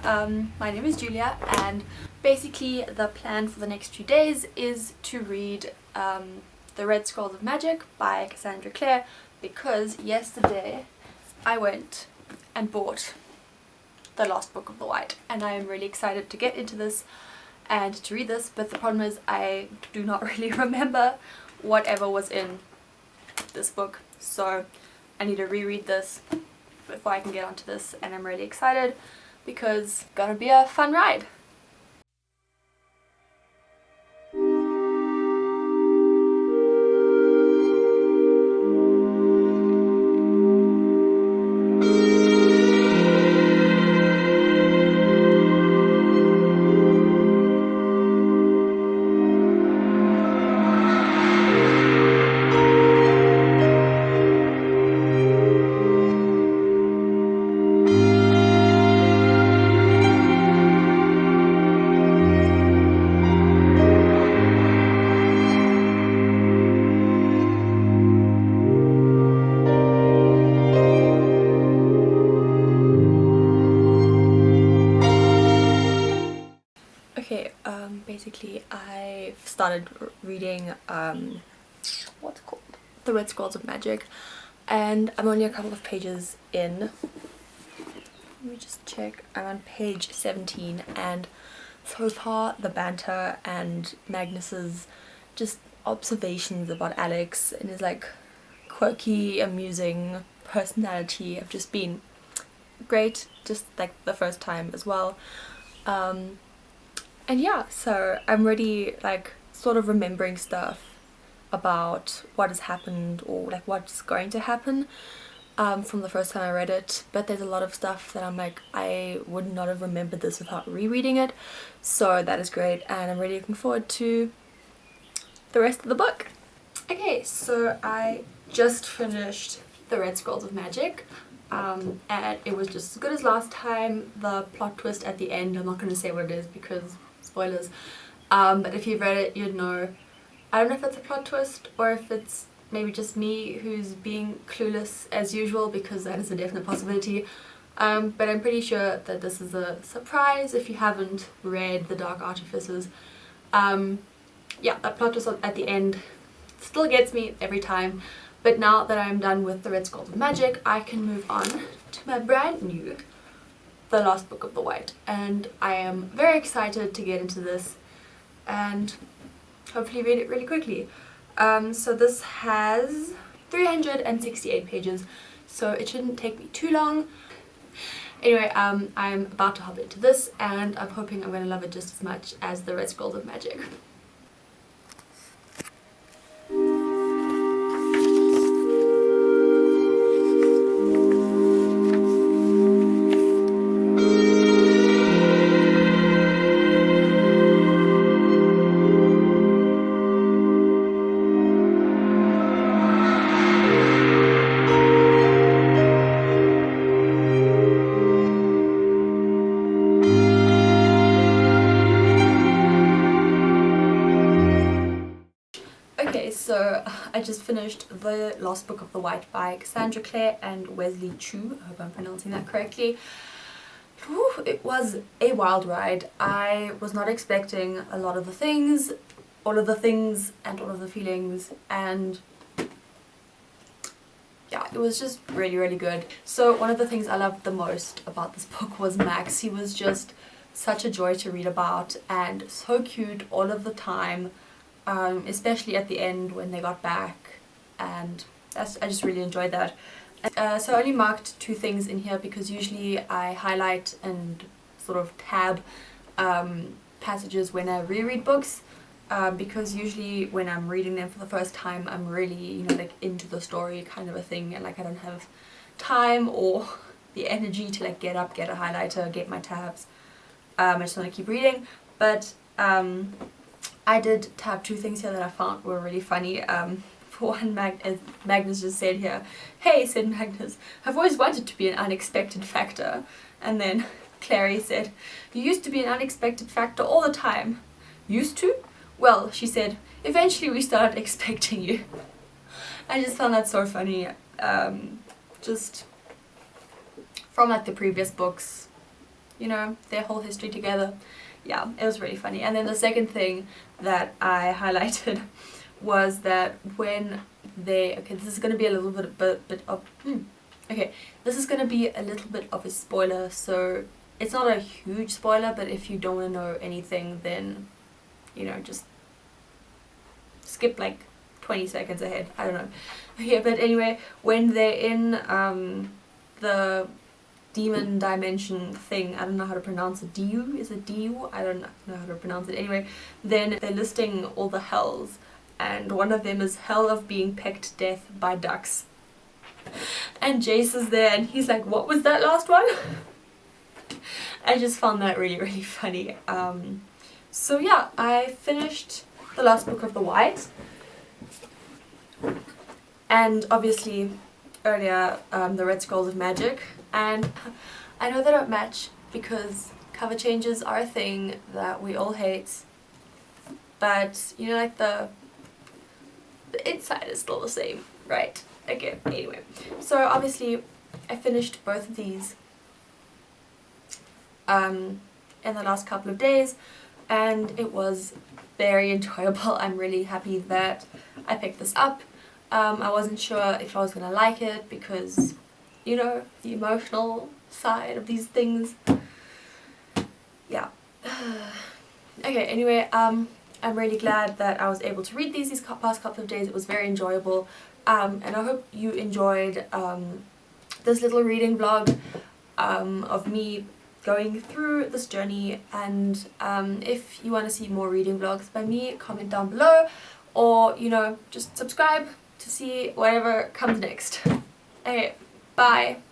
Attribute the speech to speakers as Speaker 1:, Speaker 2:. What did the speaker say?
Speaker 1: My name is Julia, and basically the plan for the next few days is to read The Red Scrolls of Magic by Cassandra Clare, because yesterday I went and bought the last book of the White, and I am really excited to get into this and to read this, but the problem is I do not really remember whatever was in this book, so I need to reread this before I can get onto this, and I'm really excited because it's gonna be a fun ride. Okay, basically I've started reading what's it called? The Red Scrolls of Magic, and I'm only a couple of pages in. Let me just check. I'm on page 17, and so far the banter and Magnus's just observations about Alex and his like quirky, amusing personality have just been great, just like the first time as well. And yeah, so I'm already like sort of remembering stuff about what has happened or like what's going to happen from the first time I read it, but there's a lot of stuff that I'm like, I would not have remembered this without rereading it, so that is great, and I'm really looking forward to the rest of the book. Okay, so I just finished The Red Scrolls of Magic. And it was just as good as last time. The plot twist at the end, I'm not going to say what it is because spoilers, but if you've read it you'd know. I don't know if it's a plot twist or if it's maybe just me who's being clueless as usual, because that is a definite possibility, but I'm pretty sure that this is a surprise if you haven't read The Dark Artifices. Yeah, that plot twist at the end still gets me every time. But now that I'm done with The Red Scrolls of Magic, I can move on to my brand new The Last Book of the White, and I am very excited to get into this and hopefully read it really quickly. So this has 368 pages, so it shouldn't take me too long. Anyway, I'm about to hop into this, and I'm hoping I'm going to love it just as much as The Red Scrolls of Magic. So I just finished The Last Book of the White by Cassandra Clare and Wesley. I hope I'm pronouncing that correctly. Whew, it was a wild ride. I was not expecting a lot of the things, all of the things and all of the feelings, and yeah, it was just really, really good. So one of the things I loved the most about this book was Max. He was just such a joy to read about and so cute all of the time. Especially at the end when they got back, and I just really enjoyed that. So I only marked two things in here because usually I highlight and sort of tab passages when I reread books, because usually when I'm reading them for the first time I'm really, you know, like into the story kind of a thing, and like I don't have time or the energy to like get up, get a highlighter, get my tabs. I just want to keep reading, but I did tab two things here that I found were really funny. For one, Magnus just said here, "Hey," said Magnus, "I've always wanted to be an unexpected factor." And then Clary said, "You used to be an unexpected factor all the time." "Used to?" "Well," she said, "eventually we started expecting you." I just found that so funny. Just from like the previous books, you know, their whole history together. Yeah, it was really funny. And then the second thing that I highlighted was that when they, okay, this is going to be a little bit of, okay, this is going to be a little bit of a spoiler, so it's not a huge spoiler, but if you don't want to know anything, then, you know, just skip like 20 seconds ahead, I don't know. Okay, but anyway, when they're in the demon dimension thing, I don't know how to pronounce it, Diu? Is it Diu? I don't know how to pronounce it. Anyway, then they're listing all the hells, and one of them is hell of being pecked to death by ducks. And Jace is there and he's like, what was that last one? I just found that really, really funny. So yeah, I finished the last book of the White. And obviously earlier the Red Scrolls of Magic. And I know they don't match because cover changes are a thing that we all hate. But, you know, like the inside is still the same, right? Okay, anyway. So obviously I finished both of these in the last couple of days, and it was very enjoyable. I'm really happy that I picked this up. I wasn't sure if I was gonna like it because, you know, the emotional side of these things. Yeah. Okay, anyway, I'm really glad that I was able to read these past couple of days. It was very enjoyable, and I hope you enjoyed this little reading vlog of me going through this journey. And if you want to see more reading vlogs by me, comment down below, or, you know, just subscribe to see whatever comes next. Okay, bye!